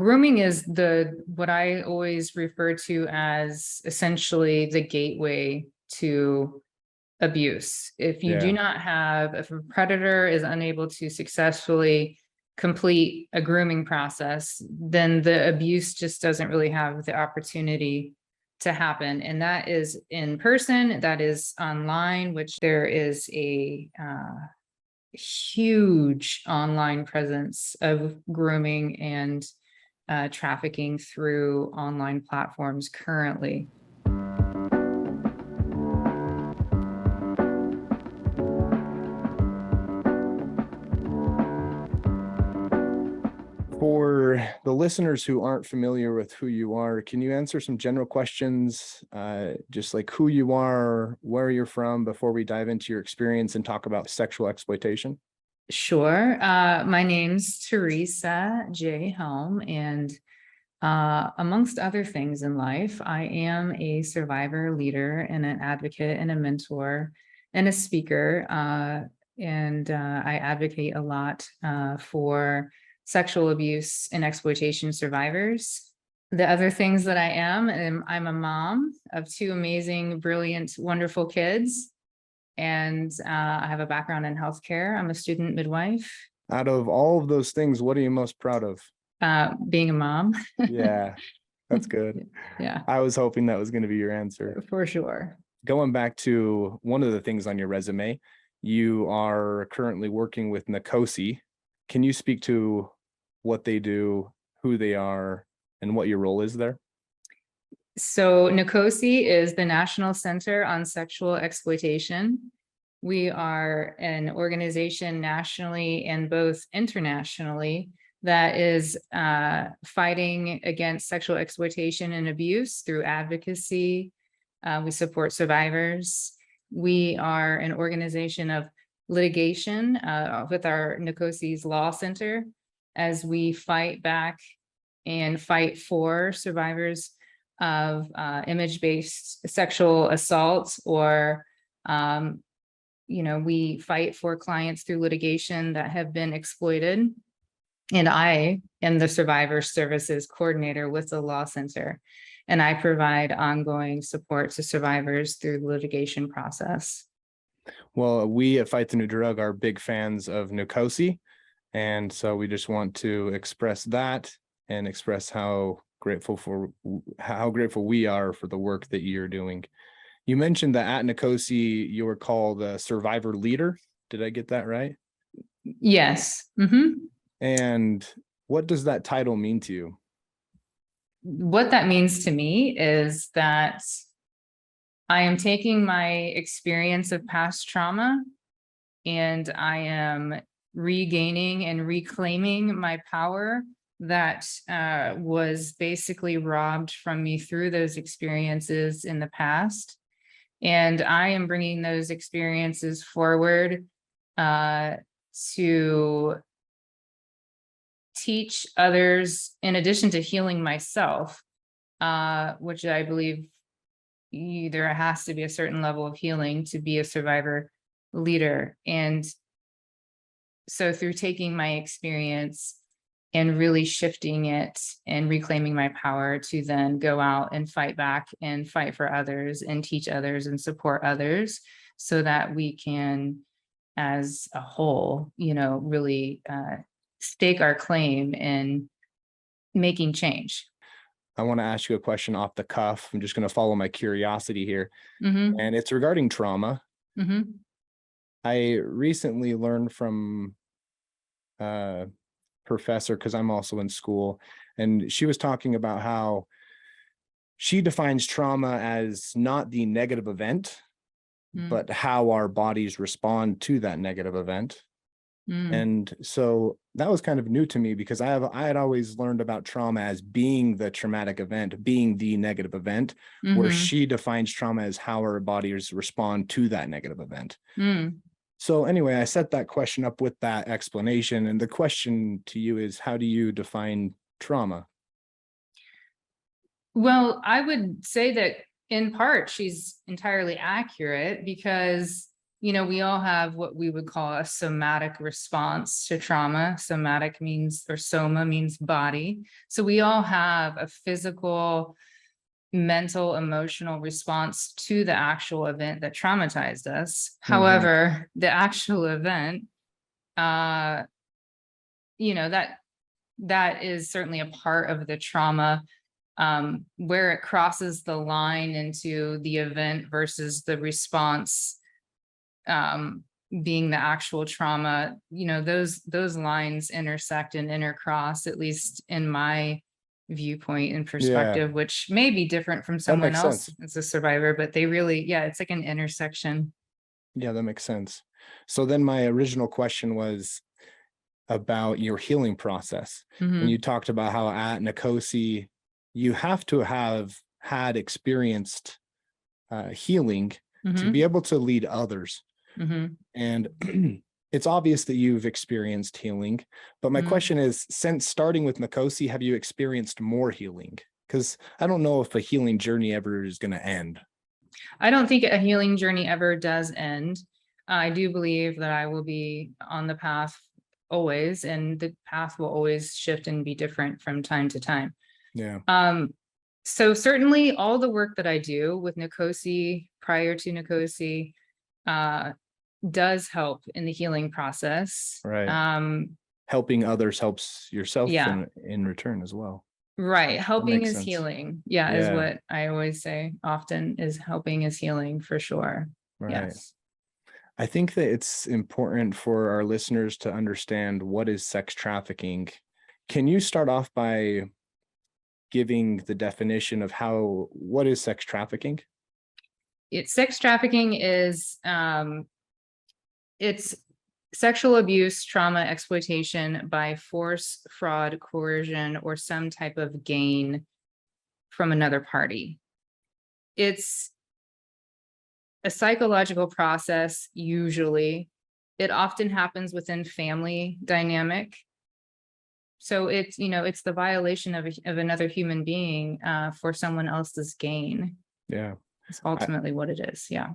Grooming is what I always refer to as essentially the gateway to abuse. If a predator is unable to successfully complete a grooming process, then the abuse just doesn't really have the opportunity to happen. And that is in person, that is online, which there is a huge online presence of grooming and trafficking through online platforms currently. For the listeners who aren't familiar with who you are, can you answer some general questions, just like who you are, where you're from, before we dive into your experience and talk about sexual exploitation? Sure. My name's Teresa J. Helm, and amongst other things in life, I am a survivor, leader, and an advocate and a mentor and a speaker. And I advocate a lot for sexual abuse and exploitation survivors. The other things that I am, I'm a mom of two amazing, brilliant, wonderful kids. And I have a background in healthcare. I'm a student midwife. Out of all of those things, what are you most proud of? Being a mom. Yeah, that's good. Yeah. I was hoping that was going to be your answer. For sure. Going back to one of the things on your resume, you are currently working with NCOSI. Can you speak to what they do, who they are, and what your role is there? So NCOSI is the National Center on Sexual Exploitation. We are an organization nationally and both internationally that is fighting against sexual exploitation and abuse through advocacy. We support survivors. We are an organization of litigation with our NCOSI's Law Center as we fight back and fight for survivors of image-based sexual assault, or we fight for clients through litigation that have been exploited. And I am the survivor services coordinator with the Law Center, and I provide ongoing support to survivors through the litigation process. Well, we at Fight the New Drug are big fans of NCOSI, and so we just want to express that and express how grateful we are for the work that you're doing. You mentioned that at NCOSI you were called a survivor leader. Did I get that right? Yes. Mm-hmm. And what does that title mean to you? What that means to me is that I am taking my experience of past trauma and I am regaining and reclaiming my power that was basically robbed from me through those experiences in the past. And I am bringing those experiences forward to teach others, in addition to healing myself, which I believe there has to be a certain level of healing to be a survivor leader. And so through taking my experience and really shifting it and reclaiming my power to then go out and fight back and fight for others and teach others and support others so that we can, as a whole, really stake our claim in making change. I want to ask you a question off the cuff. I'm just going to follow my curiosity here. Mm-hmm. And it's regarding trauma. Mm-hmm. I recently learned from professor, because I'm also in school, and she was talking about how she defines trauma as not the negative event, but how our bodies respond to that negative event. And so that was kind of new to me, because I had always learned about trauma as being the traumatic event, being the negative event, where she defines trauma as how our bodies respond to that negative event. So anyway, I set that question up with that explanation. And the question to you is, how do you define trauma? Well, I would say that in part, she's entirely accurate, because, we all have what we would call a somatic response to trauma. Somatic means, or soma means body. So we all have a physical, mental, emotional response to the actual event that traumatized us. However, the actual event, that is certainly a part of the trauma. Where it crosses the line into the event versus the response, being the actual trauma, those lines intersect and intercross, at least in my viewpoint and perspective, which may be different from someone makes else sense. as a survivor, but they really, it's like an intersection. Yeah, that makes sense. So then my original question was about your healing process. And you talked about how at Nicosi, you have to have had experienced healing to be able to lead others. And it's obvious that you've experienced healing, but my question is, since starting with Nicosi, have you experienced more healing? Because I don't know if a healing journey ever is going to end. I don't think a healing journey ever does end. I do believe that I will be on the path always, and the path will always shift and be different from time to time. Yeah. So certainly all the work that I do with Nicosi, prior to Nicosi, does help in the healing process. Right. Helping others helps yourself Yeah. in return as well. Right. Helping makes is sense. healing. Yeah, is what I always say often, is helping is healing for sure. Right. Yes. I think that it's important for our listeners to understand what is sex trafficking. Can you start off by giving the definition of what is sex trafficking? Sex trafficking is it's sexual abuse, trauma, exploitation by force, fraud, coercion, or some type of gain from another party. It's a psychological process, usually. It often happens within family dynamic. So it's, it's the violation of another human being for someone else's gain. Yeah. It's ultimately what it is. Yeah.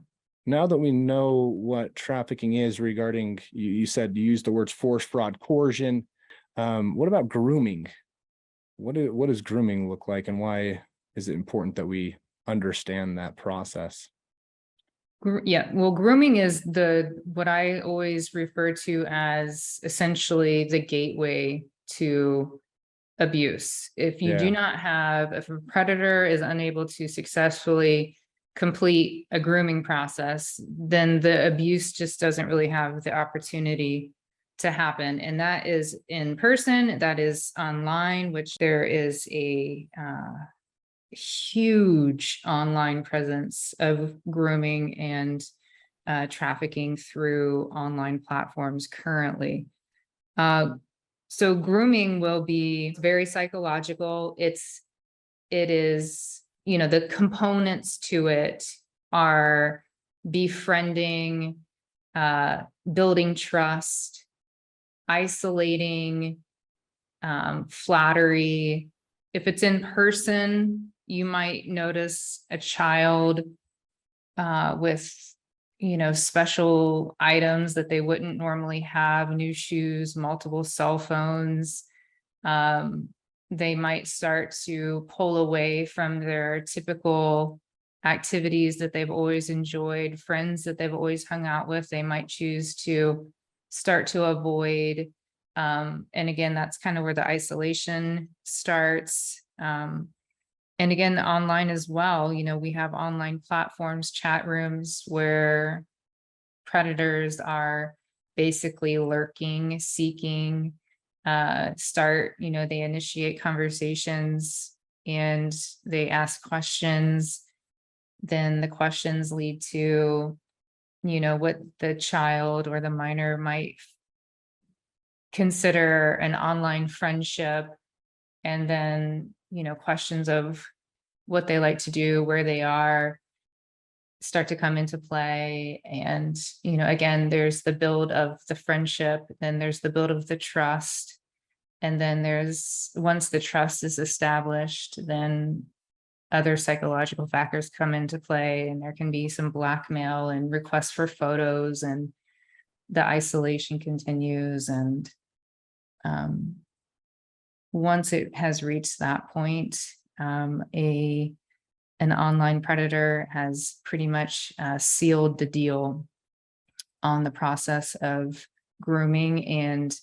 Now that we know what trafficking is regarding, you said you used the words force, fraud, coercion. What about grooming? What does grooming look like, and why is it important that we understand that process? Yeah, well, grooming is what I always refer to as essentially the gateway to abuse. If you do not have, if a predator is unable to successfully complete a grooming process, then the abuse just doesn't really have the opportunity to happen. And that is in person, that is online, which there is a huge online presence of grooming and trafficking through online platforms currently. So grooming will be very psychological. It is, the components to it are befriending, building trust, isolating, flattery. If it's in person, you might notice a child with, special items that they wouldn't normally have, new shoes, multiple cell phones. They might start to pull away from their typical activities that they've always enjoyed, friends that they've always hung out with. They might choose to start to avoid. And again, that's kind of where the isolation starts. And again, online as well, we have online platforms, chat rooms where predators are basically lurking, seeking, they initiate conversations and they ask questions. Then the questions lead to, what the child or the minor might consider an online friendship. And then, questions of what they like to do, where they are, start to come into play. And, again, there's the build of the friendship, then there's the build of the trust. And then once the trust is established, then other psychological factors come into play, and there can be some blackmail and requests for photos, and the isolation continues. And once it has reached that point, an online predator has pretty much sealed the deal on the process of grooming, and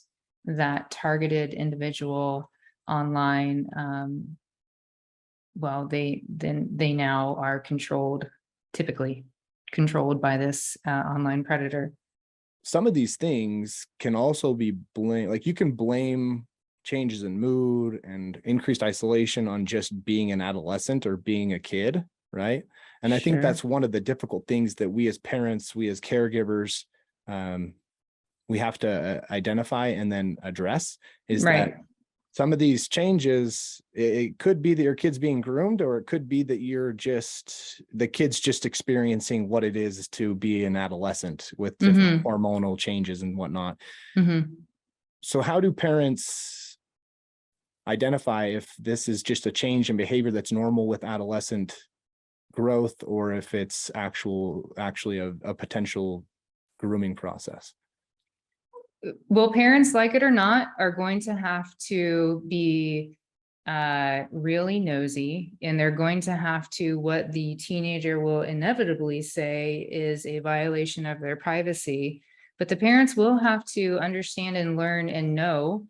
that targeted individual online, well, they now are typically controlled by this online predator. Some of these things can also be blamed, like you can blame changes in mood and increased isolation on just being an adolescent or being a kid, right? And I think Sure. that's one of the difficult things that we as parents, we as caregivers, we have to identify and then address, is Right. that some of these changes, it could be that your kid's being groomed, or it could be that the kid's just experiencing what it is to be an adolescent with different hormonal changes and whatnot. So how do parents identify if this is just a change in behavior that's normal with adolescent growth, or if it's actually a potential grooming process? Well, parents, like it or not, are going to have to be really nosy, and they're going to have to, what the teenager will inevitably say is a violation of their privacy. But the parents will have to understand and learn and know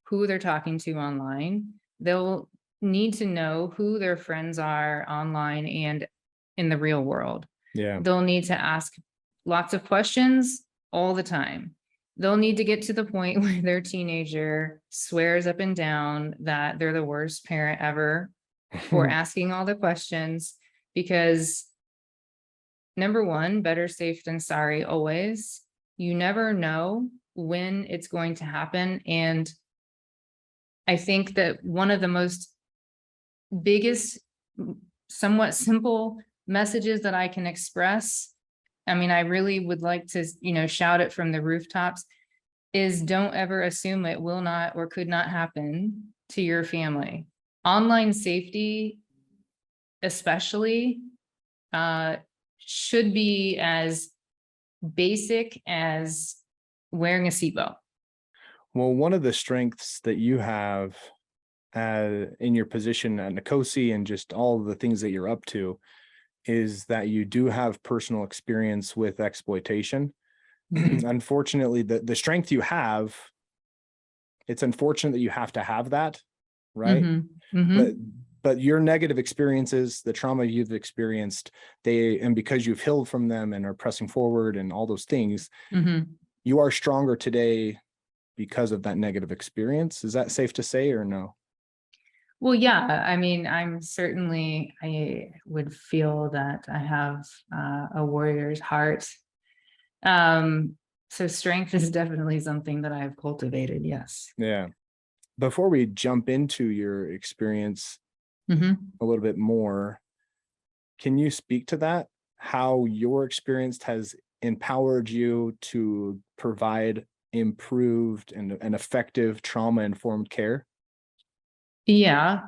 who they're talking to online. They'll need to know who their friends are online and in the real world. Yeah. They'll need to ask lots of questions all the time. They'll need to get to the point where their teenager swears up and down that they're the worst parent ever for asking all the questions, because number one, better safe than sorry always. You never know when it's going to happen. And I think that one of the most biggest, somewhat simple messages that I can express, I mean, I really would like to, shout it from the rooftops, is don't ever assume it will not or could not happen to your family. Online safety, especially, should be as basic as wearing a seatbelt. Well, one of the strengths that you have in your position at Nicosi and just all of the things that you're up to is that you do have personal experience with exploitation. Unfortunately, the strength you have, it's unfortunate that you have to have that, right? But your negative experiences, the trauma you've experienced, and because you've healed from them and are pressing forward and all those things, you are stronger today because of that negative experience. Is that safe to say, or no? Well, yeah, I mean, I would feel that I have a warrior's heart. So strength is definitely something that I've cultivated. Yes. Yeah. Before we jump into your experience a little bit more, can you speak to that? How your experience has empowered you to provide improved and effective trauma-informed care? Yeah,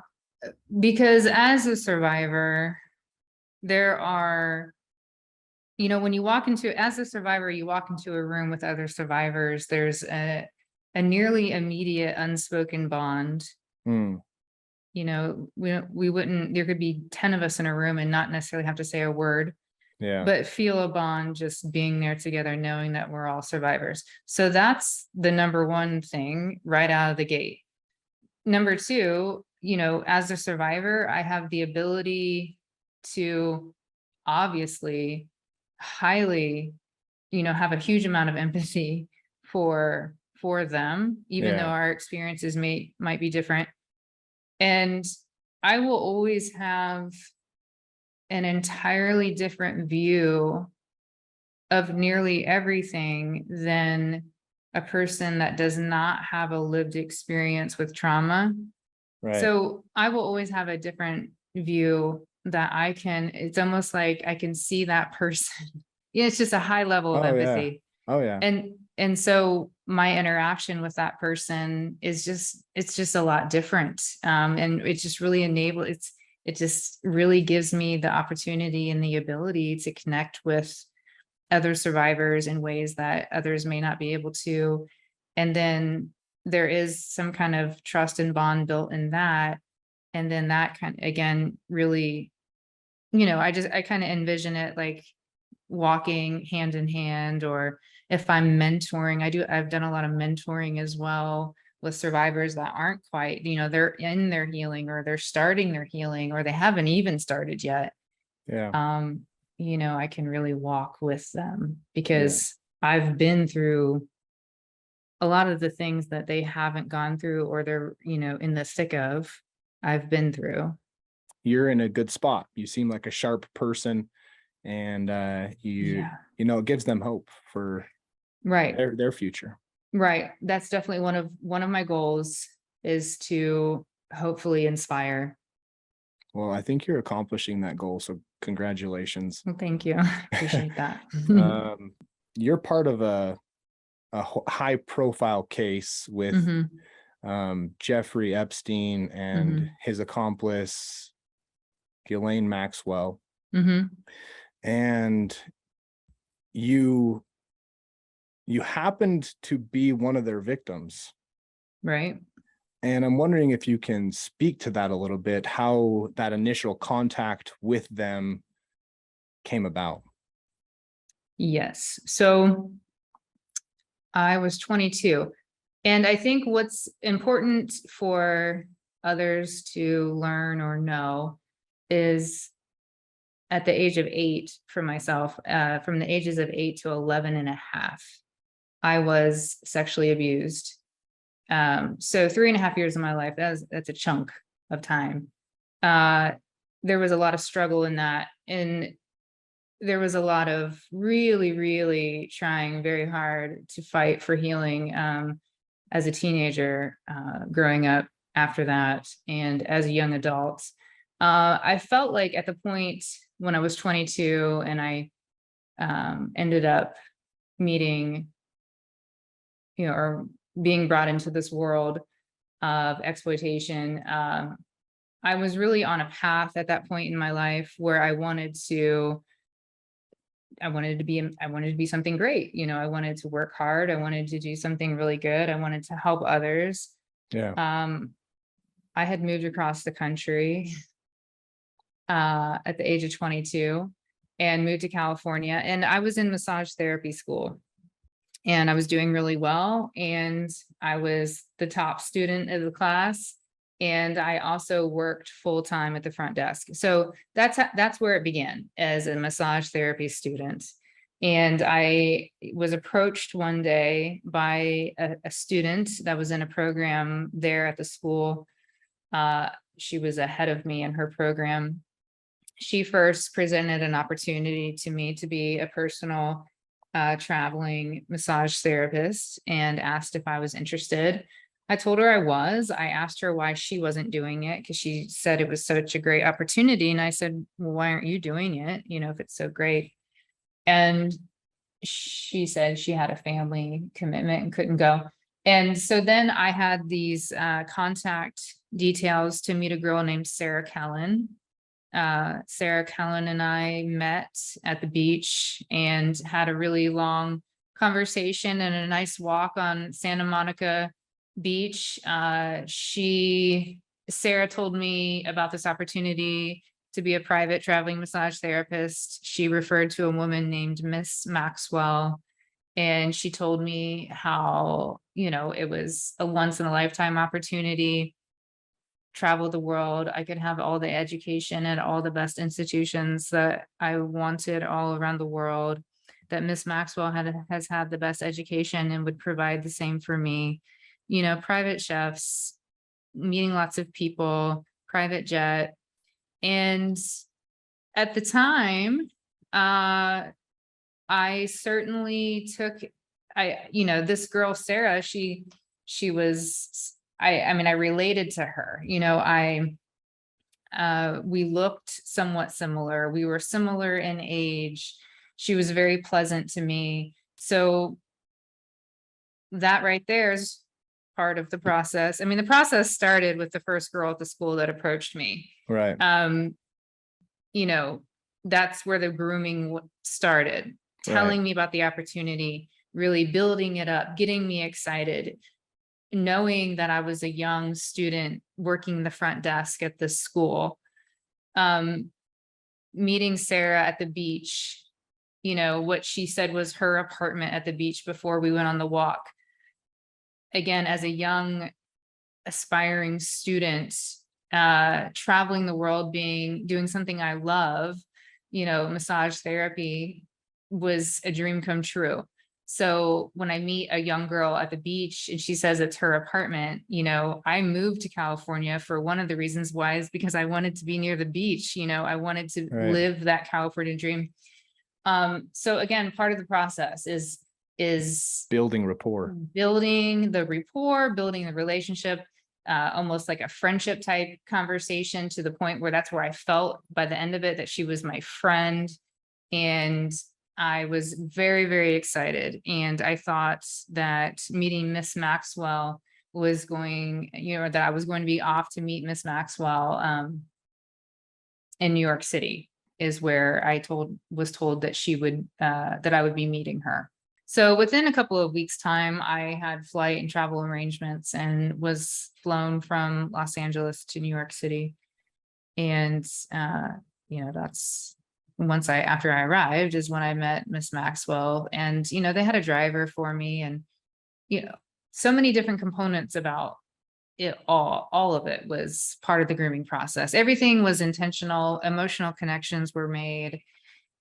because as a survivor, there are, when you as a survivor, you walk into a room with other survivors, there's a nearly immediate unspoken bond. We wouldn't, there could be 10 of us in a room and not necessarily have to say a word, but feel a bond just being there together, knowing that we're all survivors. So that's the number one thing right out of the gate. Number two, as a survivor, I have the ability to obviously highly, have a huge amount of empathy for them, even though our experiences might be different. And I will always have an entirely different view of nearly everything than a person that does not have a lived experience with trauma. Right. So I will always have a different view that it's almost like I can see that person. It's just a high level of empathy. Oh yeah. And so my interaction with that person is it's just a lot different. And it just really it just really gives me the opportunity and the ability to connect with other survivors in ways that others may not be able to. And then there is some kind of trust and bond built in that. And then that kind again, really, I kind of envision it like walking hand in hand, or if I'm mentoring, I've done a lot of mentoring as well with survivors that aren't quite, they're in their healing, or they're starting their healing, or they haven't even started yet. Yeah. I can really walk with them because I've been through a lot of the things that they haven't gone through, or they're, in the thick of, I've been through. You're in a good spot. You seem like a sharp person, and it gives them hope for Right. their future. Right. That's definitely one of my goals, is to hopefully inspire. Well, I think you're accomplishing that goal, so congratulations. Well, thank you. Appreciate that. You're part of a high profile case with Jeffrey Epstein and his accomplice Ghislaine Maxwell. And you happened to be one of their victims. Right. And I'm wondering if you can speak to that a little bit, how that initial contact with them came about. Yes. So I was 22. And I think what's important for others to learn or know is, at the age of 8, for myself, from the ages of 8 to 11 and a half, I was sexually abused. So 3.5 years of my life, that's a chunk of time. There was a lot of struggle in that. And there was a lot of really, really trying very hard to fight for healing, as a teenager, growing up after that, and as a young adult. I felt like at the point when I was 22 and I ended up meeting, or being brought into this world of exploitation, I was really on a path at that point in my life where I wanted to be something great. I wanted to work hard. I wanted to do something really good. I wanted to help others. Yeah. I had moved across the country at the age of 22 and moved to California, and I was in massage therapy school, and I was doing really well, and I was the top student of the class, and I also worked full-time at the front desk. So that's where it began, as a massage therapy student. And I was approached one day by a student that was in a program there at the school. She was ahead of me in her program. She first presented an opportunity to me to be a personal traveling massage therapist, and asked if I was interested. I told her I was. I asked her why she wasn't doing it, because she said it was such a great opportunity. And I said, well, why aren't you doing it? If it's so great. And she said she had a family commitment and couldn't go. And so then I had these contact details to meet a girl named Sarah Kellen. Sarah Kellen and I met at the beach and had a really long conversation and a nice walk on Santa Monica Beach. Sarah told me about this opportunity to be a private traveling massage therapist. She referred to a woman named Miss Maxwell, and she told me how, it was a once in a lifetime opportunity. Travel the world. I could have all the education at all the best institutions that I wanted all around the world. That Miss Maxwell has had the best education and would provide the same for me. Private chefs, meeting lots of people, private jet. And at the time, I certainly took, this girl, Sarah, she was, I related to her. We looked somewhat similar. We were similar in age. She was very pleasant to me. So that right there is part of the process. I mean, the process started with the first girl at the school that approached me. Right. You know, that's where the grooming started, telling me about the opportunity, really building it up, getting me excited, knowing that I was a young student working the front desk at this school, meeting Sarah at the beach, you know, what she said was her apartment at the beach before we went on the walk. Again, as a young aspiring student, traveling the world, doing something I love, you know, massage therapy was a dream come true. So when I meet a young girl at the beach and she says it's her apartment, you know, I moved to California for one of the reasons why is because I wanted to be near the beach. You know, I wanted to live that California dream. So again, part of the process is building rapport, building the relationship, almost like a friendship type conversation, to the point where that's where I felt by the end of it that she was my friend. And I was very, very excited. And I thought that meeting Miss Maxwell was going, you know, that I was going to be off to meet Miss Maxwell in New York City, is where I was told that she would, that I would be meeting her. So within a couple of weeks' time, I had flight and travel arrangements and was flown from Los Angeles to New York City. And, you know, that's after I arrived is when I met Miss Maxwell, and, you know, they had a driver for me, and, you know, so many different components about it all of it was part of the grooming process. Everything was intentional, emotional connections were made,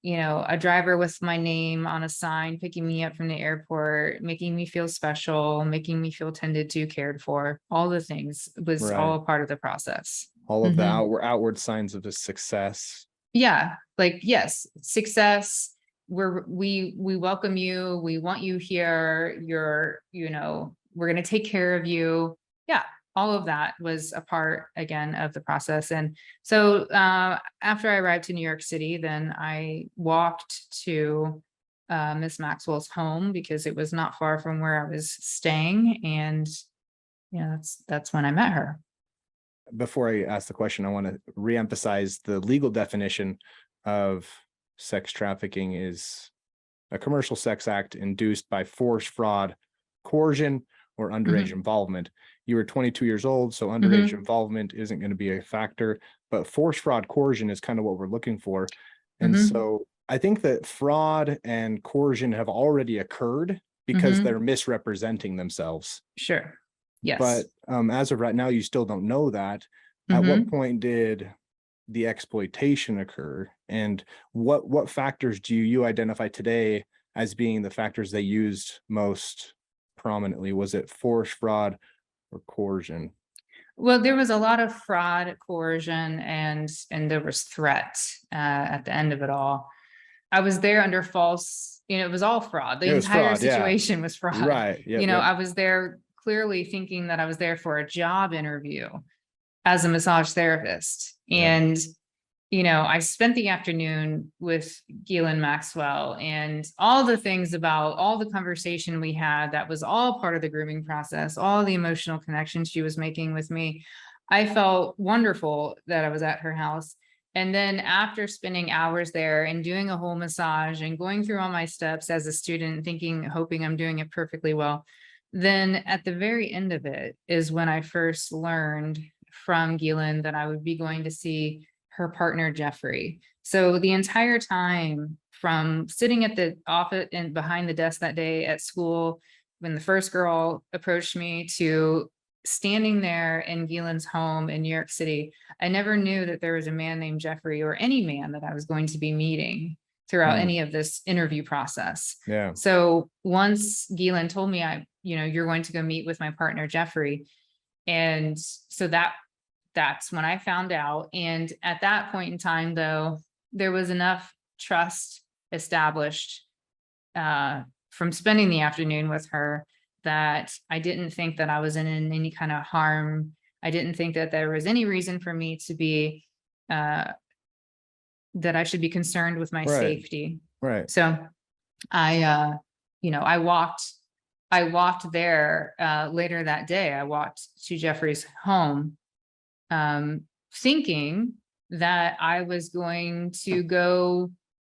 you know, a driver with my name on a sign, picking me up from the airport, making me feel special, making me feel tended to, cared for, all the things was all a part of the process. All of the outward signs of a success. Yeah. Like, yes, success. We welcome you. We want you here. You know, we're going to take care of you. Yeah. All of that was a part, again, of the process. And so after I arrived to New York City, then I walked to Miss Maxwell's home because it was not far from where I was staying. And yeah, that's when I met her. Before I ask the question, I want to reemphasize the legal definition of sex trafficking is a commercial sex act induced by force, fraud, coercion, or underage involvement. You were 22 years old, so underage involvement isn't going to be a factor, but force, fraud, coercion is kind of what we're looking for. And so I think that fraud and coercion have already occurred because they're misrepresenting themselves. Sure. Yes. But as of right now, you still don't know that. At what point did the exploitation occur? And what factors do you identify today as being the factors they used most prominently? Was it force, fraud, or coercion? Well, there was a lot of fraud, coercion, and there was threat at the end of it all. I was there under false, you know, it was all fraud. The entire situation was fraud. Right. Yep, you know, I was there clearly thinking that I was there for a job interview as a massage therapist. And, you know, I spent the afternoon with Ghislaine Maxwell, and all the things about all the conversation we had, that was all part of the grooming process, all the emotional connections she was making with me. I felt wonderful that I was at her house. And then after spending hours there and doing a whole massage and going through all my steps as a student, hoping I'm doing it perfectly well, then at the very end of it is when I first learned from Ghislaine that I would be going to see her partner, Jeffrey. So the entire time from sitting at the office and behind the desk that day at school, when the first girl approached me, to standing there in Ghislaine's home in New York City, I never knew that there was a man named Jeffrey, or any man that I was going to be meeting throughout any of this interview process. Yeah. So once Ghislaine told me, you're going to go meet with my partner, Jeffrey. And so that's when I found out. And at that point in time, though, there was enough trust established from spending the afternoon with her that I didn't think that I was in any kind of harm. I didn't think that there was any reason for me to be that I should be concerned with my safety. Right. So I walked I walked there later that day. I walked to Jeffrey's home, thinking that I was going to go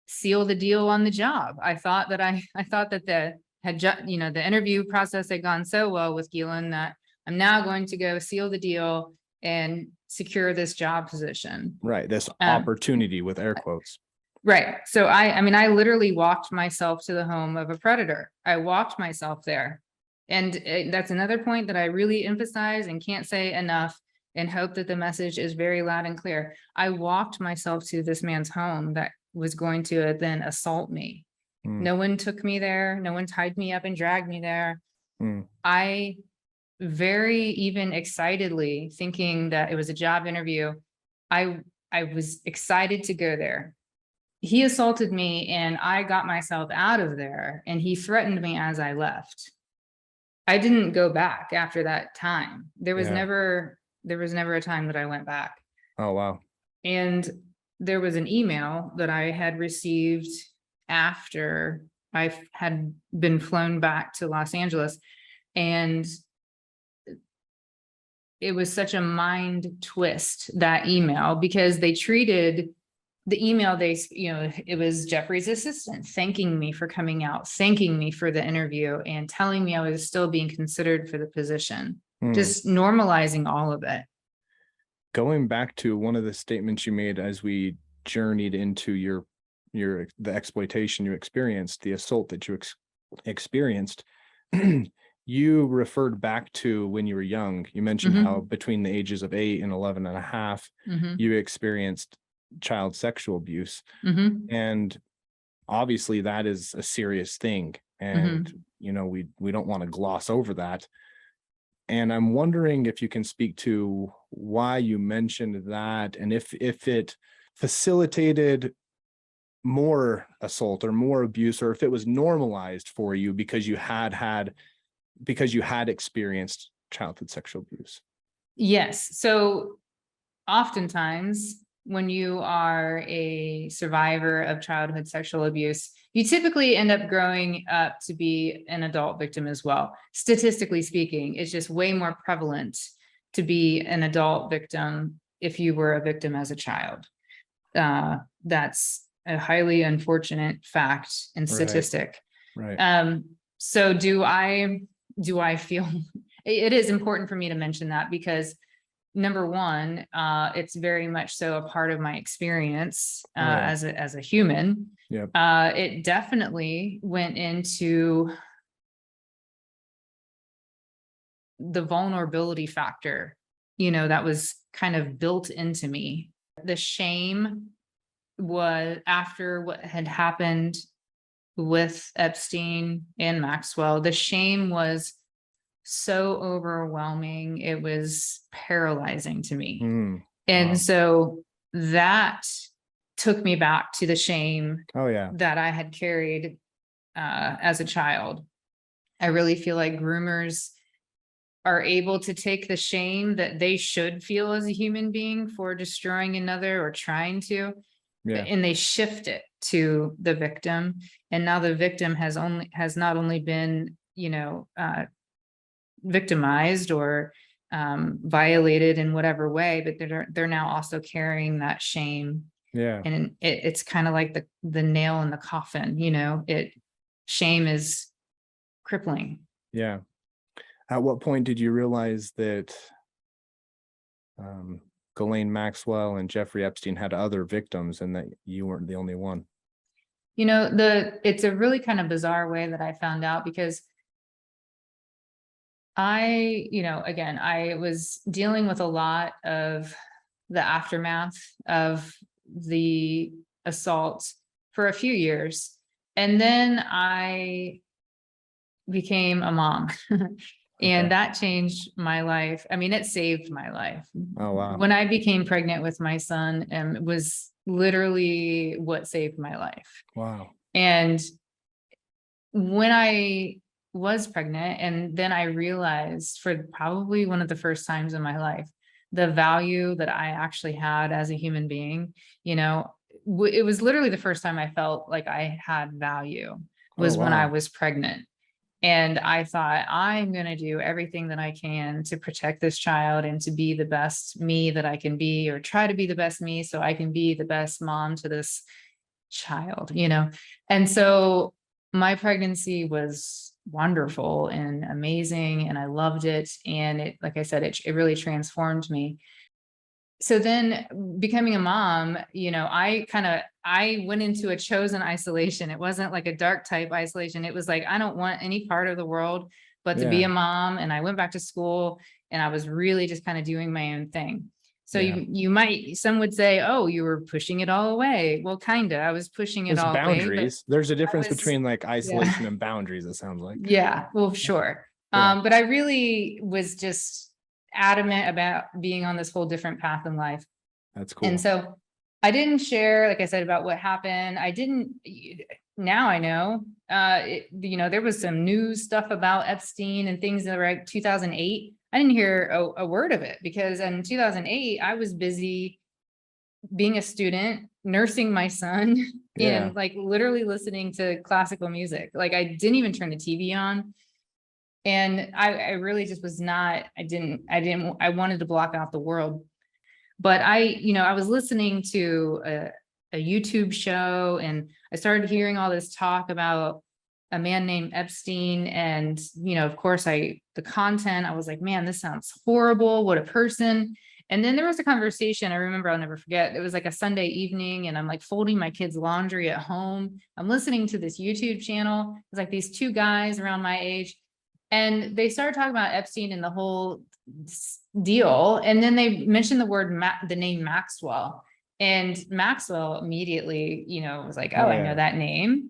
seal the deal on the job. I thought that the interview process had gone so well with Ghislaine that I'm now going to go seal the deal and secure this job position. Right. This opportunity with air quotes. Right. So I mean, I literally walked myself to the home of a predator. I walked myself there. And that's another point that I really emphasize and can't say enough, and hope that the message is very loud and clear. I walked myself to this man's home that was going to then assault me. No one took me there. No one tied me up and dragged me there. I very even excitedly, thinking that it was a job interview, I was excited to go there. He assaulted me and I got myself out of there, and he threatened me as I left. I didn't go back after that time. There was never a time that I went back. Oh, wow. And there was an email that I had received after I had been flown back to Los Angeles. And it was such a mind twist, that email, because they treated the email, it was Jeffrey's assistant thanking me for coming out, thanking me for the interview, and telling me I was still being considered for the position, just normalizing all of it. Going back to one of the statements you made as we journeyed into the exploitation you experienced, the assault that you experienced, you referred back to when you were young. You mentioned how between the ages of 8 and 11 and a half, you experienced child sexual abuse. And obviously that is a serious thing. And, we don't want to gloss over that. And I'm wondering if you can speak to why you mentioned that, and if it facilitated more assault or more abuse, or if it was normalized for you because you had experienced childhood sexual abuse. Yes. So oftentimes when you are a survivor of childhood sexual abuse, you typically end up growing up to be an adult victim as well. Statistically speaking, it's just way more prevalent to be an adult victim if you were a victim as a child. That's a highly unfortunate fact and statistic. Right. So do I feel it is important for me to mention that, because number one, it's very much so a part of my experience as a human. Yep. It definitely went into the vulnerability factor, that was kind of built into me. The shame was after what had happened with Epstein and Maxwell. The shame was so overwhelming. It was paralyzing to me. And so that took me back to the shame that I had carried as a child. I really feel like groomers are able to take the shame that they should feel as a human being for destroying another or trying to, and they shift it to the victim. And now the victim has not only been, victimized or violated in whatever way, but they're now also carrying that shame. And it's kind of like the nail in the coffin. Shame is crippling. At what point did you realize that Ghislaine Maxwell and Jeffrey Epstein had other victims and that you weren't the only one? It's a really kind of bizarre way that I found out, because I was dealing with a lot of the aftermath of the assault for a few years. And then I became a mom. And that changed my life. I mean, it saved my life. Oh, wow. When I became pregnant with my son, it was literally what saved my life. Wow. And when I was pregnant, and then I realized, for probably one of the first times in my life, the value that I actually had as a human being. It was literally the first time I felt like I had value was when I was pregnant. And I thought, I'm going to do everything that I can to protect this child and to be the best me that I can be, or try to be the best me so I can be the best mom to this child, And so my pregnancy was wonderful and amazing, and I loved it. And it, like I said, it really transformed me. So then becoming a mom, I went into a chosen isolation. It wasn't like a dark type isolation. It was like, I don't want any part of the world but to be Yeah. a mom. And I went back to school, and I was really just kind of doing my own thing. So Yeah. some would say, oh, you were pushing it all away. Well, kind of, I was pushing it There's all away, but boundaries. There's a difference was, between like yeah, isolation and boundaries, it sounds like. yeah, well, sure. Yeah. But I really was just adamant about being on this whole different path in life. That's cool. And so I didn't share, like I said, about what happened. I didn't, now I know, there was some news stuff about Epstein and things that were like 2008. I didn't hear a word of it, because in 2008, I was busy being a student, nursing my son, Yeah. and like literally listening to classical music. Like I didn't even turn the TV on. And I really just was not, I wanted to block out the world. But I was listening to a YouTube show, and I started hearing all this talk about a man named Epstein. And, of course, the content, I was like, man, this sounds horrible. What a person. And then there was a conversation, I remember, I'll never forget. It was like a Sunday evening, and I'm like folding my kids' laundry at home. I'm listening to this YouTube channel. It's like these two guys around my age, and they started talking about Epstein and the whole deal. And then they mentioned the name Maxwell. And Maxwell immediately, was like, oh, I know that name.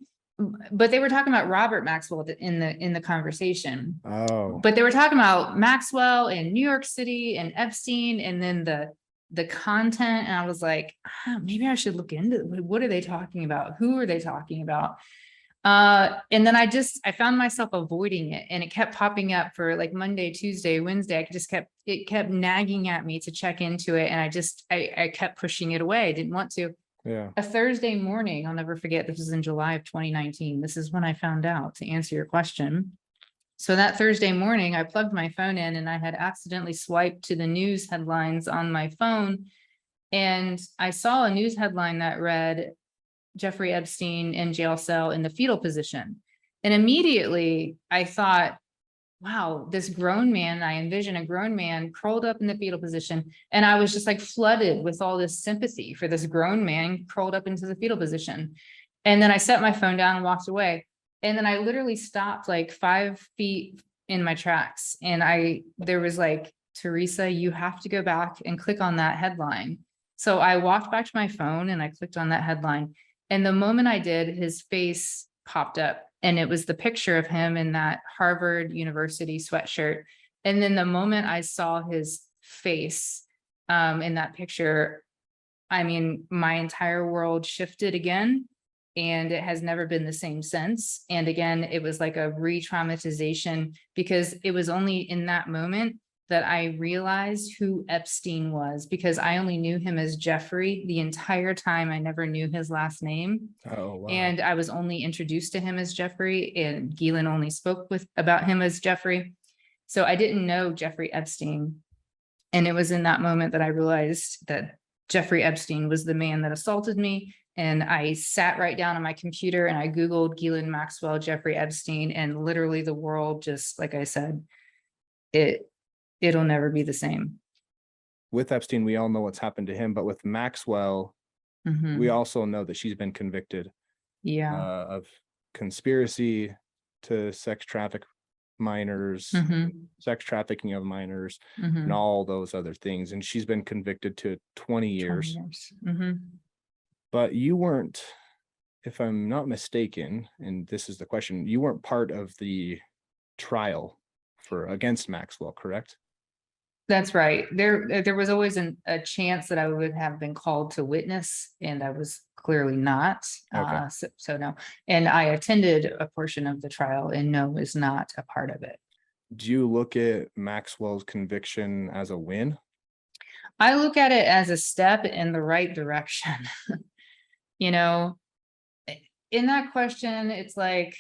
But they were talking about Robert Maxwell in the conversation. Oh. But they were talking about Maxwell in New York City and Epstein, and then the content. And I was like, maybe I should look into what are they talking about? Who are they talking about? And then I found myself avoiding it, and it kept popping up for like Monday, Tuesday, Wednesday. It kept nagging at me to check into it. And I kept pushing it away. I didn't want to. Yeah. A Thursday morning, I'll never forget, this was in July of 2019. This is when I found out, to answer your question. So that Thursday morning, I plugged my phone in, and I had accidentally swiped to the news headlines on my phone. And I saw a news headline that read, Jeffrey Epstein in jail cell in the fetal position. And immediately I thought, wow, this grown man, I envision a grown man curled up in the fetal position. And I was just like flooded with all this sympathy for this grown man curled up into the fetal position. And then I set my phone down and walked away. And then I literally stopped like 5 feet in my tracks. And there was like, Teresa, you have to go back and click on that headline. So I walked back to my phone and I clicked on that headline. And the moment I did, his face popped up, and it was the picture of him in that Harvard University sweatshirt. And then the moment I saw his face in that picture, I mean, my entire world shifted again, and it has never been the same since. And again, it was like a re-traumatization, because it was only in that moment that I realized who Epstein was, because I only knew him as Jeffrey the entire time. I never knew his last name. Oh, wow. And I was only introduced to him as Jeffrey, and Ghislaine only spoke about him as Jeffrey. So I didn't know Jeffrey Epstein. And it was in that moment that I realized that Jeffrey Epstein was the man that assaulted me. And I sat right down on my computer and I Googled Ghislaine Maxwell, Jeffrey Epstein, and literally the world, just like I said, it'll never be the same. With Epstein, we all know what's happened to him, but with Maxwell, we also know that she's been convicted of conspiracy to sex traffic minors, sex trafficking of minors, and all those other things. And she's been convicted to 20 years. But you weren't, if I'm not mistaken, and this is the question, you weren't part of the trial against Maxwell, correct? That's right. There was always a chance that I would have been called to witness, and I was clearly not. Okay. So no. And I attended a portion of the trial, and no, was not a part of it. Do you look at Maxwell's conviction as a win? I look at it as a step in the right direction. In that question, it's like,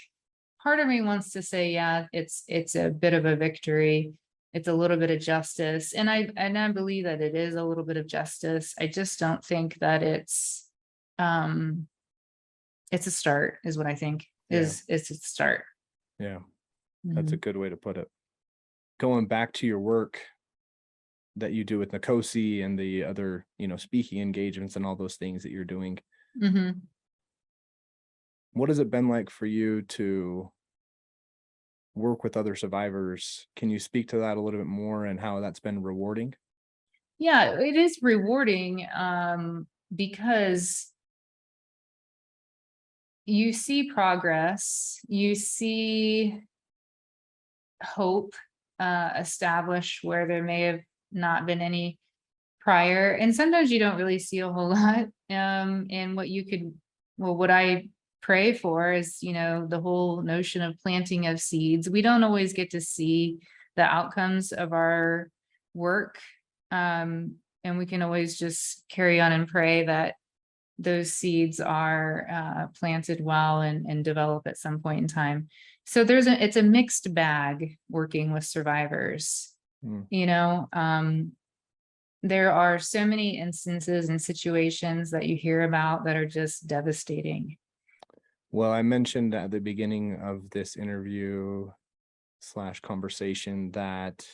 part of me wants to say, yeah, it's a bit of a victory. It's a little bit of justice. And I believe that it is a little bit of justice. I just don't think that um it's a start, is what I think is it's a start. Yeah, that's a Mhm. good way to put it. Going back to your work that you do with Nkosi and the other, speaking engagements and all those things that you're doing, Mhm. what has it been like for you to work with other survivors? Can you speak to that a little bit more and how that's been rewarding? Yeah, it is rewarding, because you see progress, you see hope establish where there may have not been any prior. And sometimes you don't really see a whole lot. And what I pray for is, the whole notion of planting of seeds. We don't always get to see the outcomes of our work. And we can always just carry on and pray that those seeds are planted well and develop at some point in time. So it's a mixed bag working with survivors. Mm. There are so many instances and situations that you hear about that are just devastating. Well, I mentioned at the beginning of this interview slash conversation that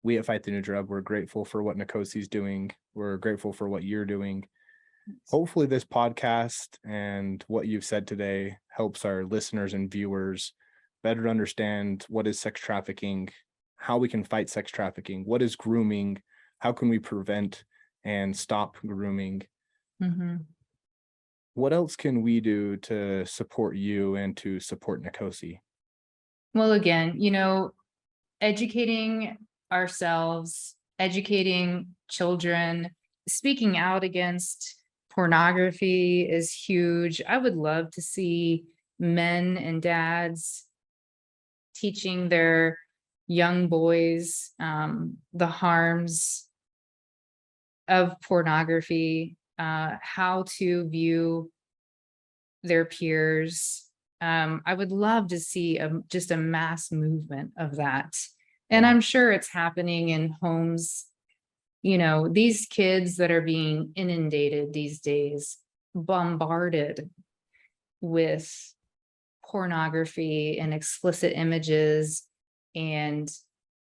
we at Fight the New Drug, we're grateful for what Nkosi's doing. We're grateful for what you're doing. Hopefully this podcast and what you've said today helps our listeners and viewers better understand what is sex trafficking, how we can fight sex trafficking, what is grooming, how can we prevent and stop grooming. Mhm. What else can we do to support you and to support Nkosi? Well, again, educating ourselves, educating children, speaking out against pornography is huge. I would love to see men and dads teaching their young boys the harms of pornography, how to view their peers. I would love to see just a mass movement of that. And Yeah. I'm sure it's happening in homes. These kids that are being inundated these days, bombarded with pornography and explicit images, and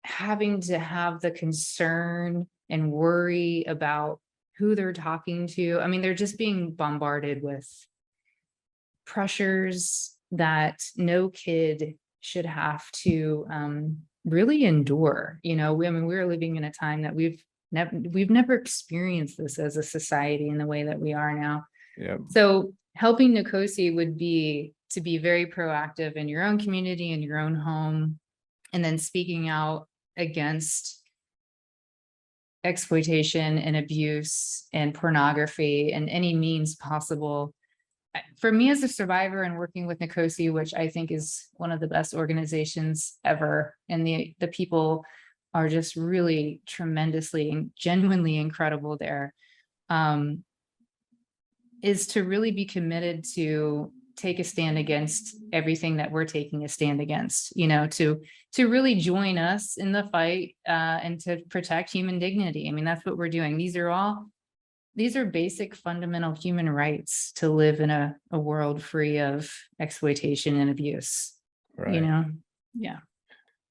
having to have the concern and worry about who they're talking to. I mean, they're just being bombarded with pressures that no kid should have to really endure. We're living in a time that we've never experienced this as a society in the way that we are now. Yeah. So helping Nkosi would be to be very proactive in your own community, in your own home, and then speaking out against exploitation and abuse and pornography and any means possible. For me as a survivor and working with Nkosi, which I think is one of the best organizations ever, and the people are just really tremendously and genuinely incredible there, is to really be committed to take a stand against everything that we're taking a stand against, to really join us in the fight and to protect human dignity. I mean, that's what we're doing. These are basic fundamental human rights to live in a world free of exploitation and abuse. Right. Yeah.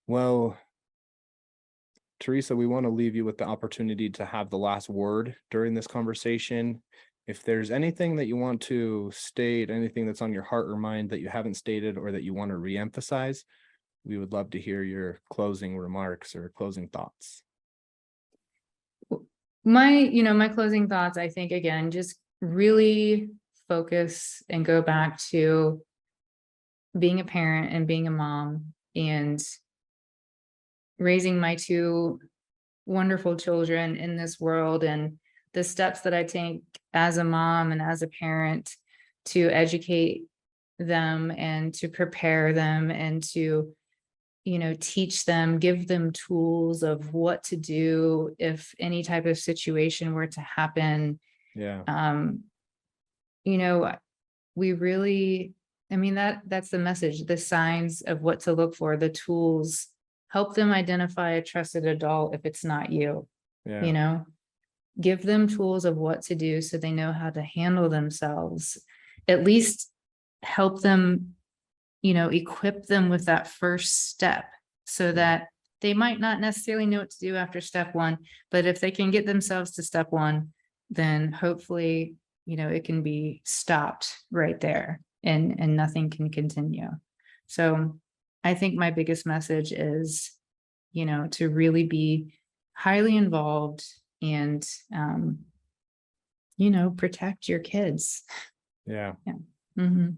Well, Teresa, we want to leave you with the opportunity to have the last word during this conversation. If there's anything that you want to state, anything that's on your heart or mind that you haven't stated or that you want to reemphasize, we would love to hear your closing remarks or closing thoughts. My closing thoughts, I think, again, just really focus and go back to being a parent and being a mom and raising my two wonderful children in this world, and the steps that I take as a mom and as a parent to educate them and to prepare them and to teach them, give them tools of what to do if any type of situation were to happen. Yeah. um we really I mean, that's the message, the signs of what to look for, the tools, help them identify a trusted adult if it's not you, Yeah. you know? Give them tools of what to do so they know how to handle themselves. At least help them, equip them with that first step so that they might not necessarily know what to do after step one, but if they can get themselves to step one, then hopefully, it can be stopped right there and nothing can continue. So I think my biggest message is, to really be highly involved and, protect your kids. Yeah. Mhm.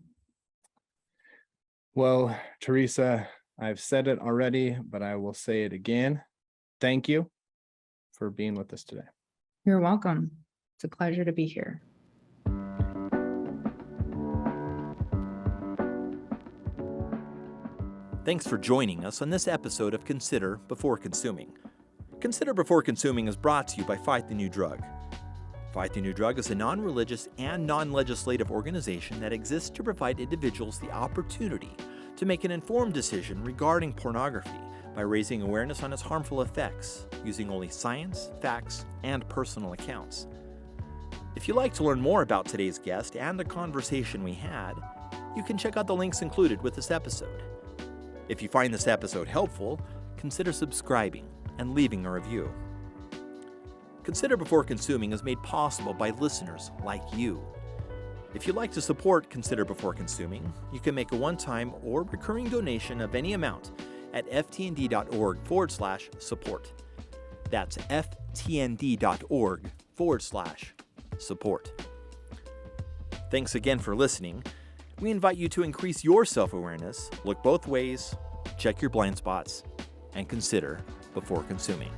Well, Teresa, I've said it already, but I will say it again. Thank you for being with us today. You're welcome. It's a pleasure to be here. Thanks for joining us on this episode of Consider Before Consuming. Consider Before Consuming is brought to you by Fight the New Drug. Fight the New Drug is a non-religious and non-legislative organization that exists to provide individuals the opportunity to make an informed decision regarding pornography by raising awareness on its harmful effects, using only science, facts, and personal accounts. If you'd like to learn more about today's guest and the conversation we had, you can check out the links included with this episode. If you find this episode helpful, consider subscribing and leaving a review. Consider Before Consuming is made possible by listeners like you. If you'd like to support Consider Before Consuming, you can make a one-time or recurring donation of any amount at ftnd.org/support. That's ftnd.org/support. Thanks again for listening. We invite you to increase your self-awareness, look both ways, check your blind spots, and consider before consuming.